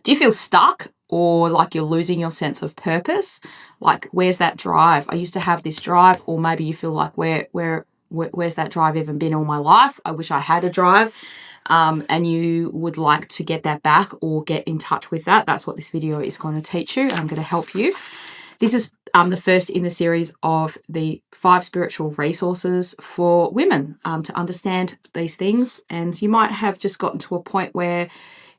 Do you feel stuck or like you're losing your sense of purpose? Like, where's that drive? I used to have this drive. Or maybe you feel like, where's that drive even been all my life? I wish I had a drive. And you would like to get that back or get in touch with that. That's what this video is going to teach you. I'm going to help you. This is the first in the series of the 5 spiritual resources for women to understand these things. And you might have just gotten to a point where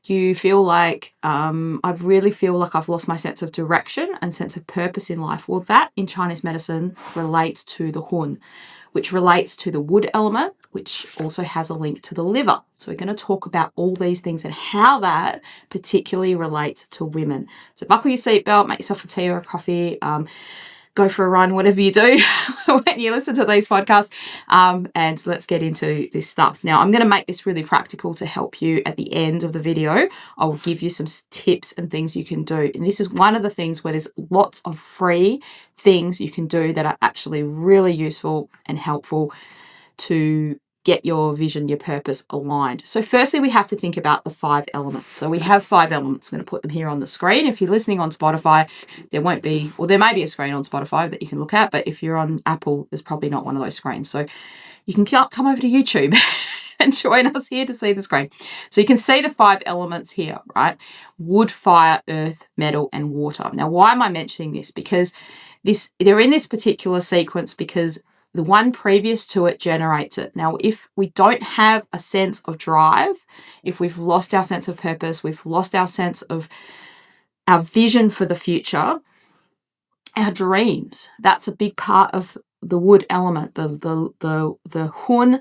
you feel like, I really feel like I've lost my sense of direction and sense of purpose in life. Well, that in Chinese medicine relates to the Hun, which relates to the wood element, which also has a link to the liver. So we're going to talk about all these things and how that particularly relates to women. So buckle your seatbelt, make yourself a tea or a coffee, go for a run, whatever you do when you listen to these podcasts, and let's get into this stuff. Now, I'm going to make this really practical to help you at the end of the video. I'll give you some tips and things you can do. And this is one of the things where there's lots of free things you can do that are actually really useful and helpful to get your vision, your purpose aligned. So firstly, we have to think about the 5 elements. So we have 5 elements. I'm going to put them here on the screen. If you're listening on Spotify, there won't be, or there may be a screen on Spotify that you can look at, but if you're on Apple, there's probably not one of those screens. So you can come over to YouTube and join us here to see the screen. So you can see the 5 elements here, right? Wood, fire, earth, metal, and water. Now, why am I mentioning this? Because they're in this particular sequence because the one previous to it generates it. Now, if we don't have a sense of drive, if we've lost our sense of purpose, we've lost our sense of our vision for the future, our dreams, that's a big part of the wood element. The Hun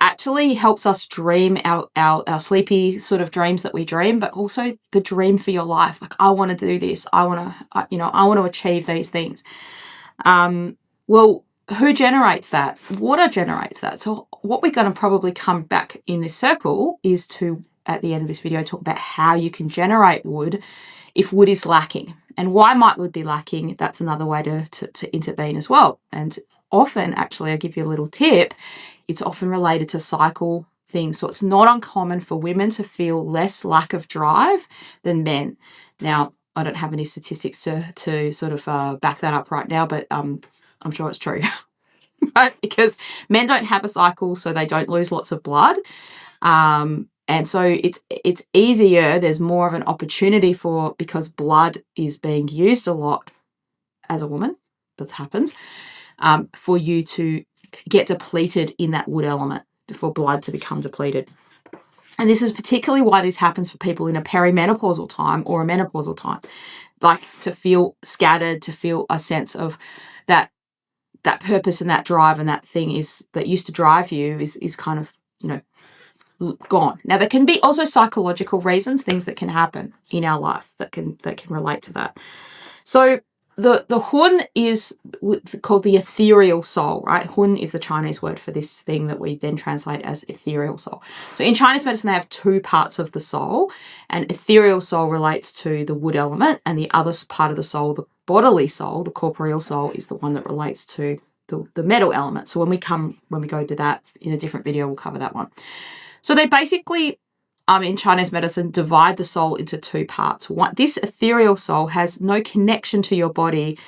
actually helps us dream our sleepy sort of dreams that we dream, but also the dream for your life. Like, I want to do this. I want to achieve these things. Well, who generates that? Water generates that. So what we're going to probably come back in this circle is to, at the end of this video, talk about how you can generate wood if wood is lacking. And why might wood be lacking? That's another way to intervene as well. And often, actually, I'll give you a little tip, it's often related to cycle things. So it's not uncommon for women to feel less lack of drive than men. Now, I don't have any statistics to sort of back that up right now, but I'm sure it's true, right? Because men don't have a cycle, so they don't lose lots of blood. And so it's easier. There's more of an opportunity because blood is being used a lot as a woman, that happens, for you to get depleted in that wood element, for blood to become depleted. And this is particularly why this happens for people in a perimenopausal time or a menopausal time, like to feel scattered, to feel a sense of that purpose and that drive and that thing that used to drive you is kind of, gone. Now, there can be also psychological reasons, things that can happen in our life that can relate to that. So the Hun is called the ethereal soul, right? Hun is the Chinese word for this thing that we then translate as ethereal soul. So in Chinese medicine, they have 2 parts of the soul, and ethereal soul relates to the wood element, and the other part of the soul, the bodily soul, the corporeal soul, is the one that relates to the metal element. So when we go to that in a different video, we'll cover that one. So they basically, in Chinese medicine, divide the soul into 2 parts. This ethereal soul has no connection to your body.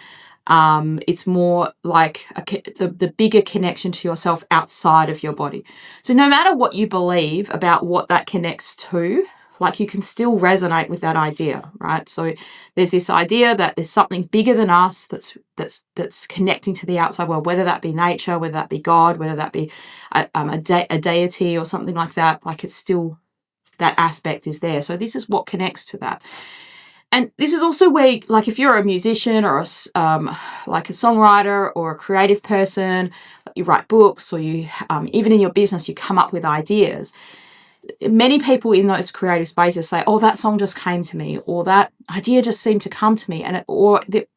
It's more like the bigger connection to yourself outside of your body. So no matter what you believe about what that connects to, like, you can still resonate with that idea, right? So there's this idea that there's something bigger than us that's connecting to the outside world, whether that be nature, whether that be God, whether that be a deity or something like that. Like, it's still, that aspect is there. So this is what connects to that. And this is also where, like, if you're a musician or like a songwriter or a creative person, you write books, or you even in your business, you come up with ideas. Many people in those creative spaces say, "Oh, that song just came to me," or "that idea just seemed to come to me," and it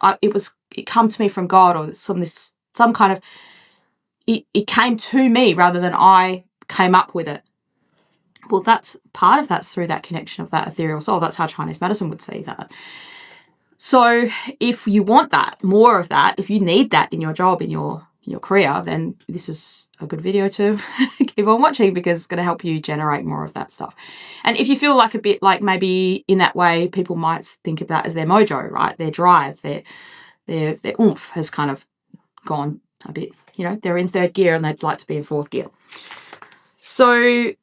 come to me from God, or some kind of it came to me rather than I came up with it. Well, that's part of that's through that connection of that ethereal soul. That's how Chinese medicine would see that. So if you want that, more of that, if you need that in your job, in your your career, then this is a good video to keep on watching, because it's going to help you generate more of that stuff. And if you feel like a bit like maybe in that way, people might think of that as their mojo, right? Their drive, their oomph has kind of gone a bit, they're in third gear and they'd like to be in fourth gear. So,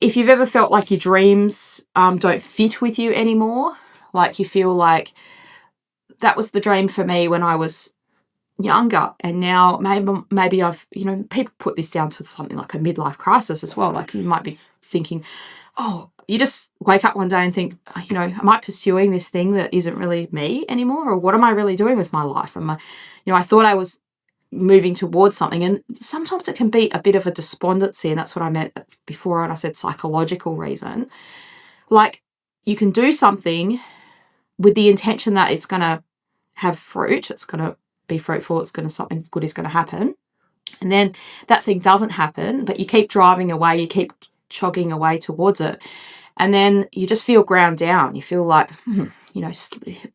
if you've ever felt like your dreams don't fit with you anymore, like you feel like that was the dream for me when I was younger, and now maybe I've, people put this down to something like a midlife crisis as well. Like you might be thinking, oh, you just wake up one day and think, am I pursuing this thing that isn't really me anymore? Or what am I really doing with my life? I thought I was moving towards something, and sometimes it can be a bit of a despondency, and that's what I meant before when I said psychological reason. Like you can do something with the intention that it's going to have fruit, it's going to be fruitful, something good is going to happen, and then that thing doesn't happen, but you keep driving away, you keep chugging away towards it, and then you just feel ground down. You feel like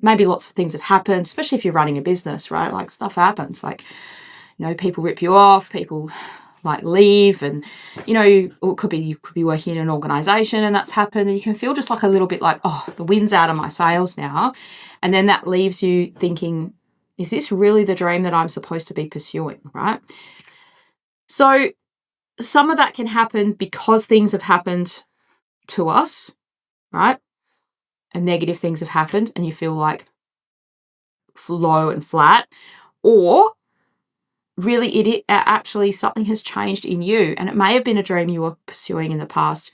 maybe lots of things have happened, especially if you're running a business, right? Like stuff happens, like people rip you off, people like leave, and or it could be you could be working in an organization and that's happened, and you can feel just like a little bit like, oh, the wind's out of my sails now, and then that leaves you thinking, is this really the dream that I'm supposed to be pursuing, right? So some of that can happen because things have happened to us, right? And negative things have happened and you feel like low and flat, or really it actually something has changed in you, and it may have been a dream you were pursuing in the past,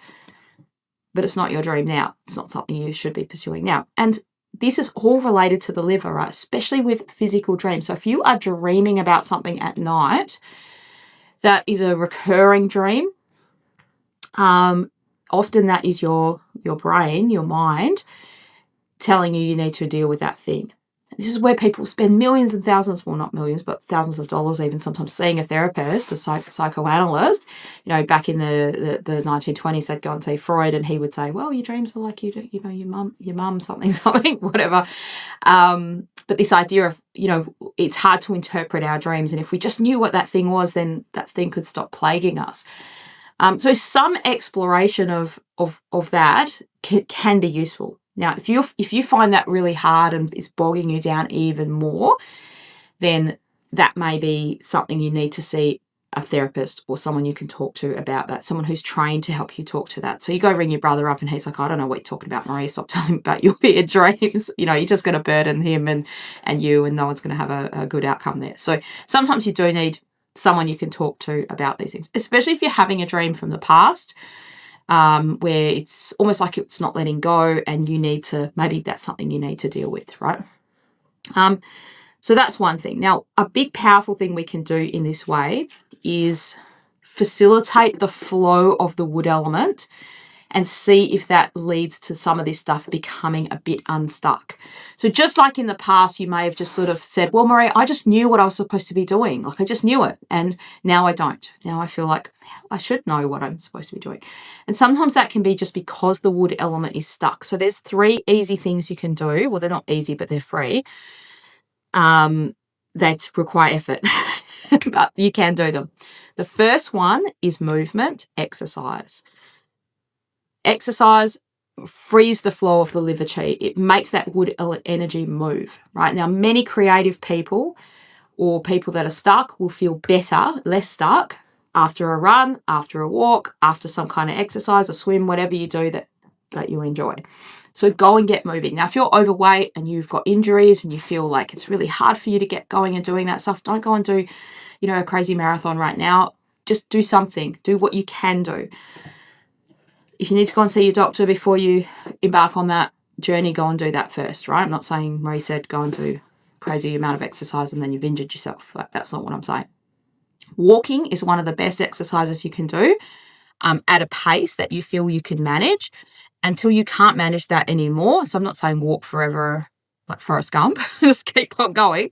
but it's not your dream now. It's not something you should be pursuing now. And this is all related to the liver, right? Especially with physical dreams. So if you are dreaming about something at night that is a recurring dream, often that is your brain, your mind, telling you need to deal with that thing. This is where people spend millions and thousands, well, not millions, but thousands of dollars even sometimes seeing a therapist, a psychoanalyst. Back in the 1920s, they'd go and see Freud, and he would say, well, your dreams are like your mum, something, whatever. But this idea of, it's hard to interpret our dreams. And if we just knew what that thing was, then that thing could stop plaguing us. So some exploration of that can be useful. Now, if you find that really hard and it's bogging you down even more, then that may be something you need to see a therapist or someone you can talk to about that, someone who's trained to help you talk to that. So you go ring your brother up and he's like, I don't know what you're talking about, Marie. Stop telling me about your weird dreams. You're just going to burden him and you, and no one's going to have a good outcome there. So sometimes you do need someone you can talk to about these things, especially if you're having a dream from the past, where it's almost like it's not letting go, and maybe that's something you need to deal with, right? So that's one thing. Now, a big powerful thing we can do in this way is facilitate the flow of the wood element and see if that leads to some of this stuff becoming a bit unstuck. So just like in the past, you may have just sort of said, well, Marie, I just knew what I was supposed to be doing. Like I just knew it. And now I don't. Now I feel like I should know what I'm supposed to be doing. And sometimes that can be just because the wood element is stuck. So there's 3 easy things you can do. Well, they're not easy, but they're free. That require effort, but you can do them. The first one is movement, exercise. Exercise frees the flow of the liver chi. It makes that wood energy move, right? Now, many creative people or people that are stuck will feel better, less stuck after a run, after a walk, after some kind of exercise, a swim, whatever you do that you enjoy. So go and get moving. Now, if you're overweight and you've got injuries and you feel like it's really hard for you to get going and doing that stuff, don't go and do, a crazy marathon right now. Just do something. Do what you can do. If you need to go and see your doctor before you embark on that journey, go and do that first, right? I'm not saying Marie said go and do a crazy amount of exercise and then you've injured yourself. That's not what I'm saying. Walking is one of the best exercises you can do at a pace that you feel you can manage until you can't manage that anymore. So I'm not saying walk forever like Forrest Gump, just keep on going.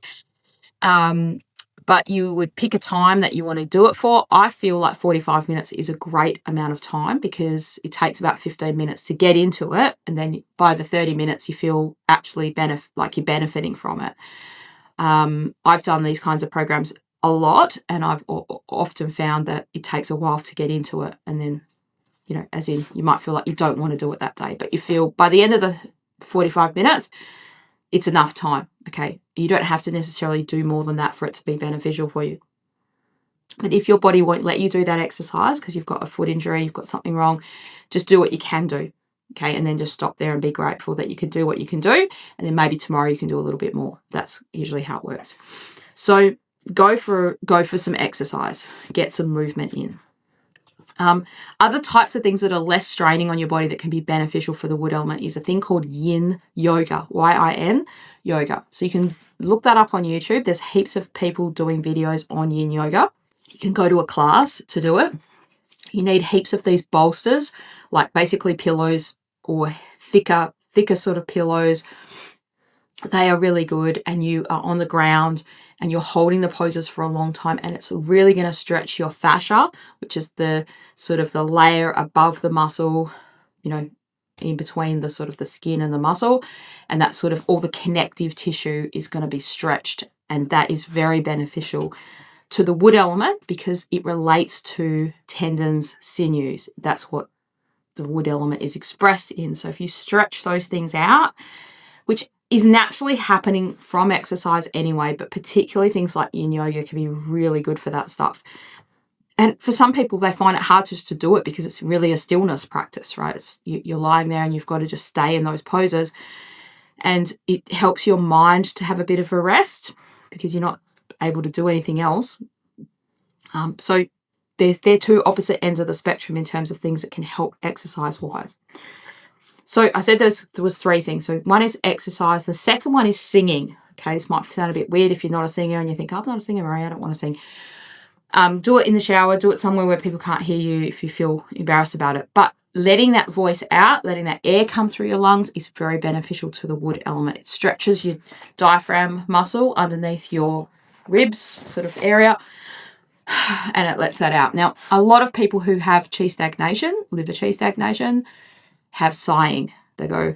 But you would pick a time that you want to do it for. I feel like 45 minutes is a great amount of time because it takes about 15 minutes to get into it. And then by the 30 minutes, you feel actually like you're benefiting from it. I've done these kinds of programs a lot, and I've often found that it takes a while to get into it, and then, you know, as in you might feel like you don't want to do it that day, but you feel by the end of the 45 minutes, it's enough time, okay? You don't have to necessarily do more than that for it to be beneficial for you. But if your body won't let you do that exercise because you've got a foot injury, you've got something wrong, just do what you can do, okay? And then just stop there and be grateful that you can do what you can do, and then maybe tomorrow you can do a little bit more. That's usually how it works. So go for some exercise, get some movement in. Other types of things that are less straining on your body that can be beneficial for the wood element is a thing called yin yoga, Y-I-N yoga. So you can look that up on YouTube. There's heaps of people doing videos on yin yoga. You can go to a class to do it. You need heaps of these bolsters, like basically pillows or thicker sort of pillows. They are really good, and you are on the ground and you're holding the poses for a long time, and it's really going to stretch your fascia, which is the sort of the layer above the muscle, you know, in between the sort of the skin and the muscle, and that sort of all the connective tissue is going to be stretched, and that is very beneficial to the wood element because it relates to tendons, sinews. That's what the wood element is expressed in. So if you stretch those things out, which is naturally happening from exercise anyway, but particularly things like yin yoga can be really good for that stuff. And for some people, they find it hard just to do it because it's really a stillness practice, right? You're lying there and you've got to just stay in those poses. And it helps your mind to have a bit of a rest because you're not able to do anything else. So they're two opposite ends of the spectrum in terms of things that can help exercise-wise. So I said there was three things. So one is exercise. The second one is singing. Okay, this might sound a bit weird if you're not a singer and you think, I'm not a singer, Maria, I don't want to sing. Do it in the shower. Do it somewhere where people can't hear you if you feel embarrassed about it. But letting that voice out, letting that air come through your lungs is very beneficial to the wood element. It stretches your diaphragm muscle underneath your ribs sort of area, and it lets that out. Now, a lot of people who have chi stagnation, liver chi stagnation, have sighing. They go,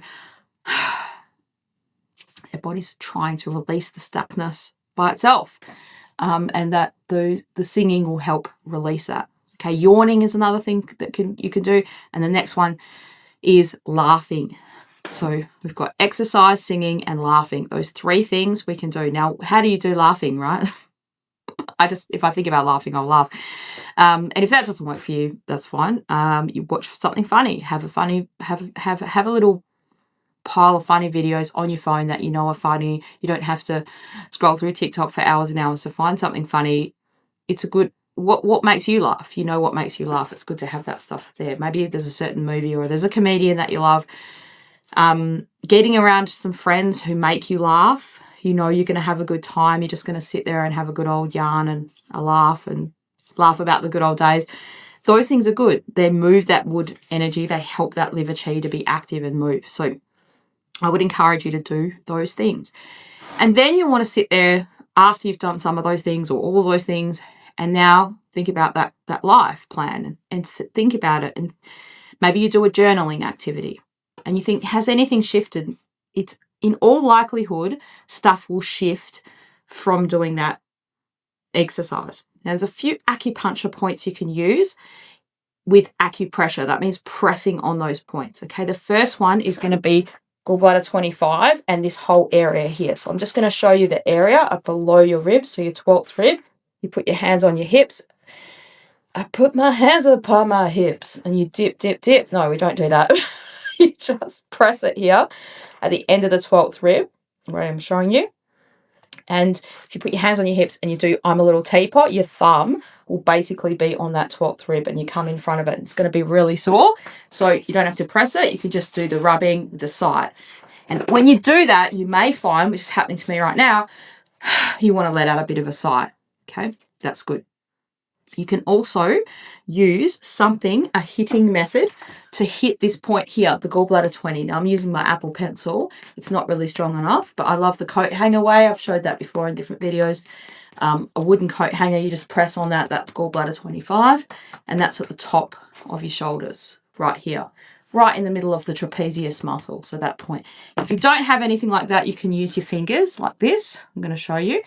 their body's trying to release the stuckness by itself. And that the singing will help release that. Okay, yawning is another thing that you can do. And the next one is laughing. So we've got exercise, singing, and laughing. Those three things we can do. Now, how do you do laughing, right? If I think about laughing, I'll laugh. And if that doesn't work for you, that's fine. You watch something funny. Have a little pile of funny videos on your phone that you know are funny. You don't have to scroll through TikTok for hours and hours to find something funny. It's a good, what makes you laugh? You know what makes you laugh. It's good to have that stuff there. Maybe there's a certain movie or there's a comedian that you love. Getting around some friends who make you laugh. You know you're going to have a good time. You're just going to sit there and have a good old yarn and a laugh about the good old days. Those things are good. They move that wood energy. They help that liver chi to be active and move. So I would encourage you to do those things. And then you want to sit there after you've done some of those things or all of those things, and now think about that life plan and think about it. And maybe you do a journaling activity and you think, has anything shifted? It's in all likelihood, stuff will shift from doing that exercise. Now, there's a few acupuncture points you can use with acupressure. That means pressing on those points. Okay, the first one is going to be gallbladder 25 and this whole area here. So I'm just going to show you the area up below your ribs, so your 12th rib. You put your hands on your hips. I put my hands upon my hips and you dip, dip, dip. No, we don't do that. You just press it here at the end of the 12th rib where I'm showing you. And if you put your hands on your hips and you do I'm a little teapot, your thumb will basically be on that 12th rib and you come in front of it. It's going to be really sore. So you don't have to press it. You can just do the rubbing with the side. And when you do that, you may find, which is happening to me right now, you want to let out a bit of a sigh. Okay, that's good. You can also use something, a hitting method, to hit this point here, the gallbladder 20. Now I'm using my Apple pencil. It's not really strong enough, but I love the coat hanger way. I've showed that before in different videos. A wooden coat hanger, you just press on that. That's gallbladder 25. And that's at the top of your shoulders, right here, right in the middle of the trapezius muscle. So that point. If you don't have anything like that, you can use your fingers like this. I'm going to show you.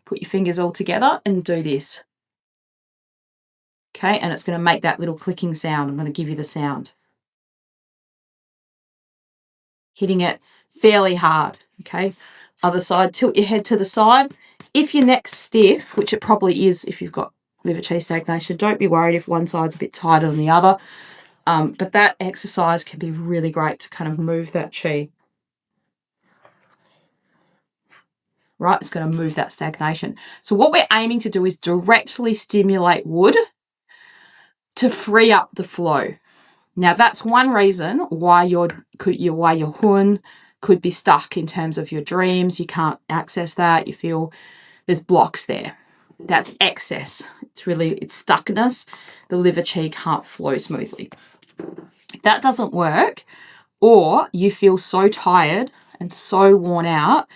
put your fingers all together and do this. Okay, and it's going to make that little clicking sound. I'm going to give you the sound. Hitting it fairly hard, okay? Other side, tilt your head to the side. If your neck's stiff, which it probably is if you've got liver qi stagnation, don't be worried if one side's a bit tighter than the other. But that exercise can be really great to kind of move that qi. Right, it's going to move that stagnation. So what we're aiming to do is directly stimulate wood to free up the flow. Now, that's one reason why your hun could be stuck in terms of your dreams. You can't access that. You feel there's blocks there. That's excess. It's stuckness. The liver qi can't flow smoothly. If that doesn't work, or you feel so tired and so worn out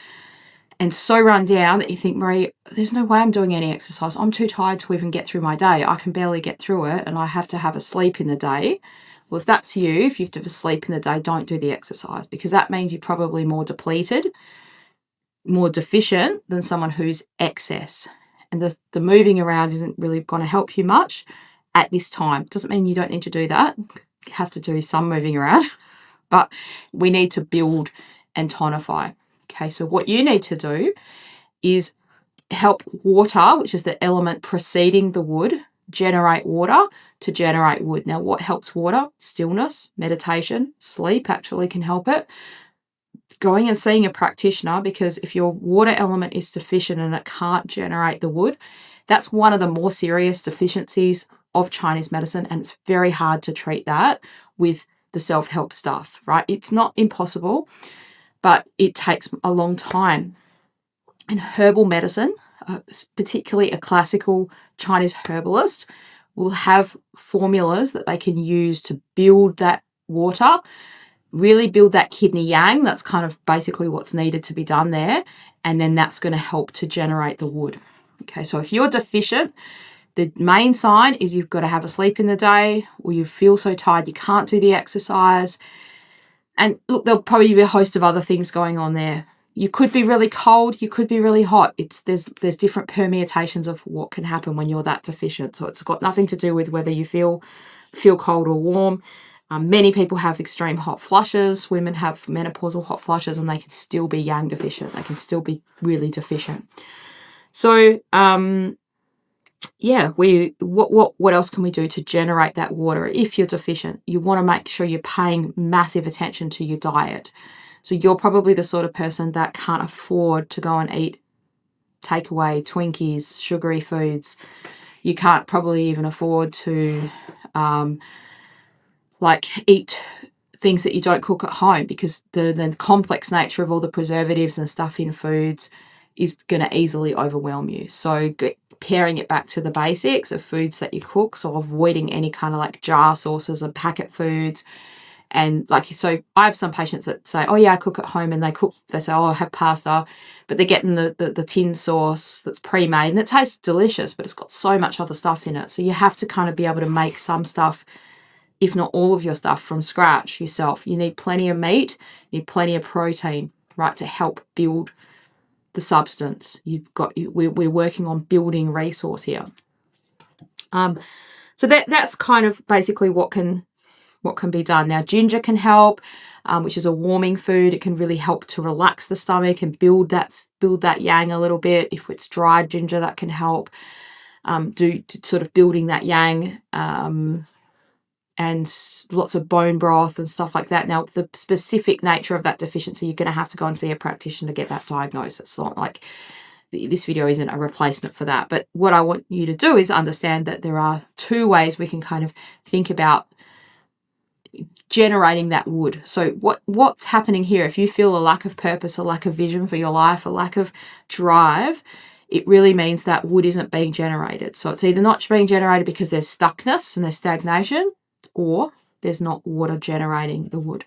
and so run down that you think, Marie, there's no way I'm doing any exercise. I'm too tired to even get through my day. I can barely get through it and I have to have a sleep in the day. Well, if that's you, if you have to have a sleep in the day, don't do the exercise, because that means you're probably more depleted, more deficient than someone who's excess. And the moving around isn't really going to help you much at this time. Doesn't mean you don't need to do that. You have to do some moving around, but we need to build and tonify. Okay, so what you need to do is help water, which is the element preceding the wood, generate water to generate wood. Now, what helps water? Stillness, meditation, sleep actually can help it. Going and seeing a practitioner, because if your water element is deficient and it can't generate the wood, that's one of the more serious deficiencies of Chinese medicine, and it's very hard to treat that with the self-help stuff, right? It's not impossible, but it takes a long time. And herbal medicine, particularly a classical Chinese herbalist, will have formulas that they can use to build that water, really build that kidney yang. That's kind of basically what's needed to be done there. And then that's going to help to generate the wood. Okay, so if you're deficient, the main sign is you've got to have a sleep in the day, or you feel so tired you can't do the exercise. And look, there'll probably be a host of other things going on there. You could be really cold, you could be really hot. There's different permutations of what can happen when you're that deficient. So it's got nothing to do with whether you feel cold or warm. Many people have extreme hot flushes. Women have menopausal hot flushes, and they can still be yang deficient. They can still be really deficient. So what else can we do to generate that water if you're deficient? You want to make sure you're paying massive attention to your diet. So you're probably the sort of person that can't afford to go and eat takeaway, Twinkies, sugary foods. You can't probably even afford to eat things that you don't cook at home, because the complex nature of all the preservatives and stuff in foods is going to easily overwhelm you. So paring it back to the basics of foods that you cook, so avoiding any kind of like jar sauces and packet foods. And so I have some patients that say, oh yeah, I cook at home, and they say, oh, I have pasta, but they're getting the tin sauce that's pre-made, and it tastes delicious, but it's got so much other stuff in it. So you have to kind of be able to make some stuff, if not all of your stuff, from scratch yourself. You need plenty of meat, you need plenty of protein, right, to help build the substance. We're working on building resource here. So that's kind of basically what can be done. Now, ginger can help, which is a warming food. It can really help to relax the stomach and build that yang a little bit. If it's dried ginger, that can help do sort of building that yang, and lots of bone broth and stuff like that. Now, the specific nature of that deficiency, you're going to have to go and see a practitioner to get that diagnosis. It's not like this video isn't a replacement for that. But what I want you to do is understand that there are two ways we can kind of think about generating that wood. So what's happening here? If you feel a lack of purpose, a lack of vision for your life, a lack of drive, it really means that wood isn't being generated. So it's either not being generated because there's stuckness and there's stagnation, or there's not water generating the wood.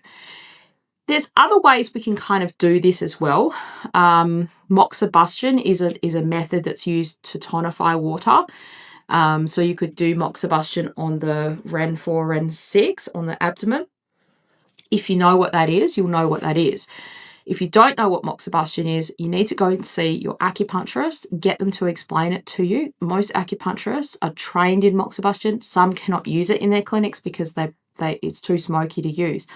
There's other ways we can kind of do this as well. Moxibustion is a method that's used to tonify water. So you could do moxibustion on the Ren 4, Ren 6 on the abdomen. If you know what that is, you'll know what that is. If you don't know what moxibustion is, you need to go and see your acupuncturist, get them to explain it to you. Most acupuncturists are trained in moxibustion. Some cannot use it in their clinics because it's too smoky to use.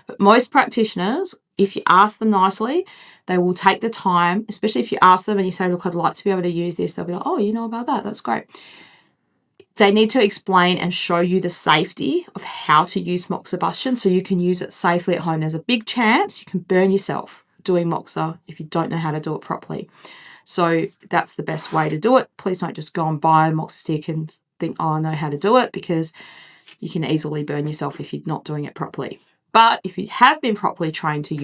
But most practitioners, if you ask them nicely, they will take the time, especially if you ask them and you say, look, I'd like to be able to use this. They'll be like, oh, you know about that? That's great. They need to explain and show you the safety of how to use moxibustion so you can use it safely at home. There's a big chance you can burn yourself doing moxa if you don't know how to do it properly. So that's the best way to do it. Please don't just go and buy a moxa stick and think, oh, I know how to do it, because you can easily burn yourself if you're not doing it properly. But if you have been properly trained to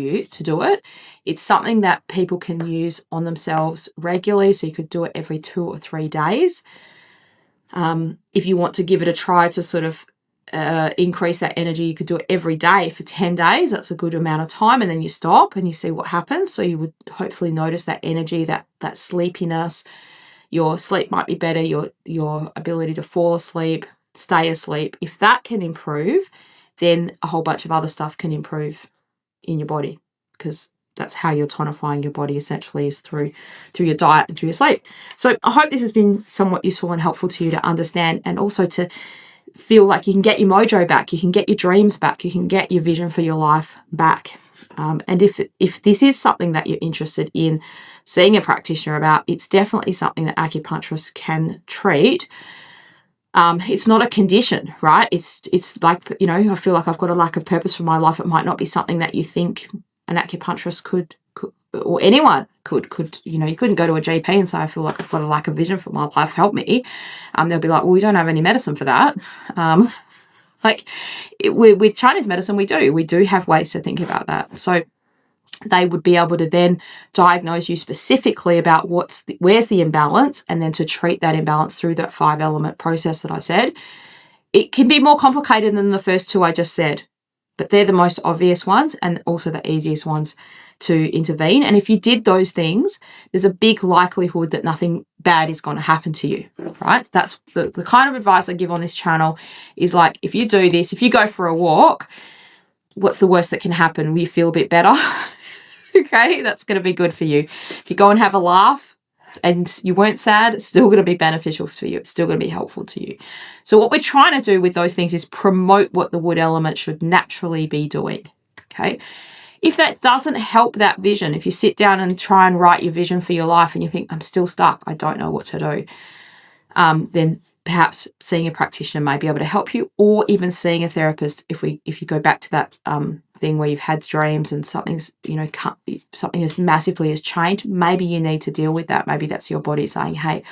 do it, it's something that people can use on themselves regularly. So you could do it every 2 or 3 days. If you want to give it a try to sort of increase that energy, you could do it every day for 10 days. That's a good amount of time. And then you stop and you see what happens. So you would hopefully notice that energy, that sleepiness. Your sleep might be better, your ability to fall asleep, stay asleep. If that can improve, then a whole bunch of other stuff can improve in your body, because that's how you're tonifying your body essentially, is through your diet and through your sleep. So I hope this has been somewhat useful and helpful to you to understand, and also to feel like you can get your mojo back, you can get your dreams back, you can get your vision for your life back. And if this is something that you're interested in seeing a practitioner about, it's definitely something that acupuncturists can treat. It's not a condition, right? It's like, I feel like I've got a lack of purpose for my life. It might not be something that you think an acupuncturist could or anyone could, you couldn't go to a GP and say, I feel like I've got a lack of vision for my life, help me. They'll be like, well, we don't have any medicine for that. With Chinese medicine, we do have ways to think about that. So they would be able to then diagnose you specifically about where's the imbalance, and then to treat that imbalance through that 5-element process that I said. It can be more complicated than the first 2 I just said, but they're the most obvious ones and also the easiest ones to intervene. And if you did those things, there's a big likelihood that nothing bad is going to happen to you, right? That's the kind of advice I give on this channel, is like, if you do this, if you go for a walk, what's the worst that can happen? Will you feel a bit better? Okay, that's going to be good for you. If you go and have a laugh and you weren't sad, it's still going to be beneficial for you. It's still going to be helpful to you. So what we're trying to do with those things is promote what the wood element should naturally be doing. Okay. If that doesn't help that vision, if you sit down and try and write your vision for your life and you think, I'm still stuck, I don't know what to do, then perhaps seeing a practitioner may be able to help you, or even seeing a therapist. If you go back to that thing where you've had dreams and something as massively has changed, maybe you need to deal with that. Maybe that's your body saying, hey, I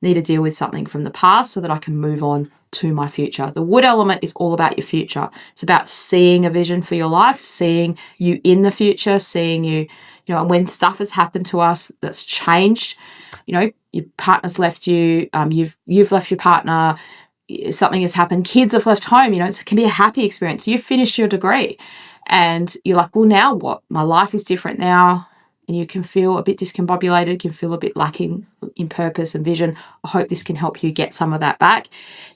need to deal with something from the past so that I can move on to my future. The wood element is all about your future. It's about seeing a vision for your life, seeing you in the future, seeing you, and when stuff has happened to us that's changed, your partner's left you, you've left your partner, something has happened, kids have left home, it can be a happy experience. You've finished your degree and you're like, well, now what? My life is different now. And you can feel a bit discombobulated, can feel a bit lacking in purpose and vision. I hope this can help you get some of that back.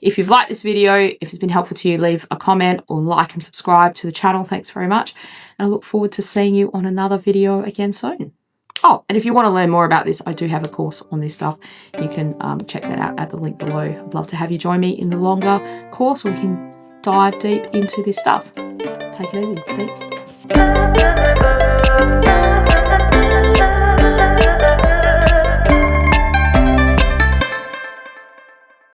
If you've liked this video, if it's been helpful to you, leave a comment or like and subscribe to the channel. Thanks very much. And I look forward to seeing you on another video again soon. Oh, and if you want to learn more about this, I do have a course on this stuff. You can check that out at the link below. I'd love to have you join me in the longer course where we can dive deep into this stuff. Take it easy. Thanks.